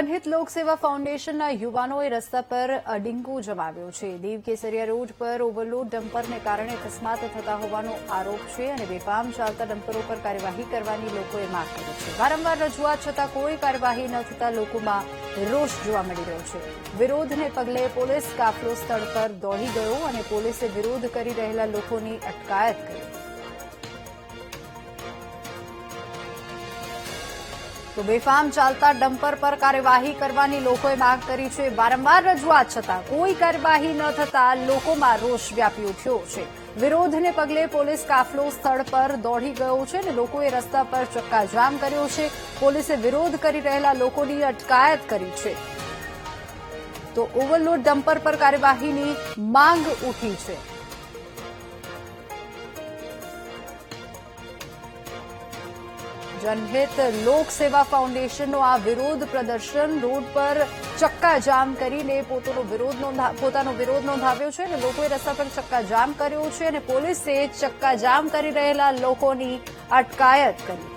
જનહિત લોકસેવા ફાઉન્ડેશનના યુવાનોએ રસ્તા પર અડિંગુ જમાવ્યો છે। દીવ કેસરિયા રોડ પર ઓવરલોડ ડમ્પરને કારણે અકસ્માત થતા હોવાનો આરોપ છે અને બેફામ ચાલતા ડમ્પરો પર કાર્યવાહી કરવાની લોકોએ માંગ કરી છે। વારંવાર રજૂઆત છતાં કોઈ કાર્યવાહી ન થતા લોકોમાં રોષ જોવા મળી રહ્યો છે। વિરોધને પગલે પોલીસ કાફલો સ્થળ પર દોડી ગયો અને પોલીસે વિરોધ કરી રહેલા લોકોની અટકાયત કરી। તો બેફામ ચાલતા ડમ્પર પર કાર્યવાહી કરવાની લોકોએ માંગ કરી છે। વારંવાર રજૂઆત છતાં કોઈ કાર્યવાહી ન થતા લોકોમાં રોષ વ્યાપી ઉઠ્યો છે। વિરોધને પગલે પોલીસ કાફલો સ્થળ પર દોડી ગયો છે અને લોકોએ રસ્તા પર ચક્કાજામ કર્યો છે। પોલીસે વિરોધ કરી રહેલા લોકોની અટકાયત કરી છે। તો ઓવરલોડ ડમ્પર પર કાર્યવાહીની માંગ ઉઠી છે। જનહિત લોકસેવા ફાઉન્ડેશનનો આ વિરોધ પ્રદર્શન રોડ પર ચક્કાજામ કરીને પોતાનો વિરોધ નોંધાવ્યો છે અને લોકોએ રસ્તા પર ચક્કાજામ કર્યો છે અને પોલીસે ચક્કાજામ કરી રહેલા લોકોની અટકાયત કરી।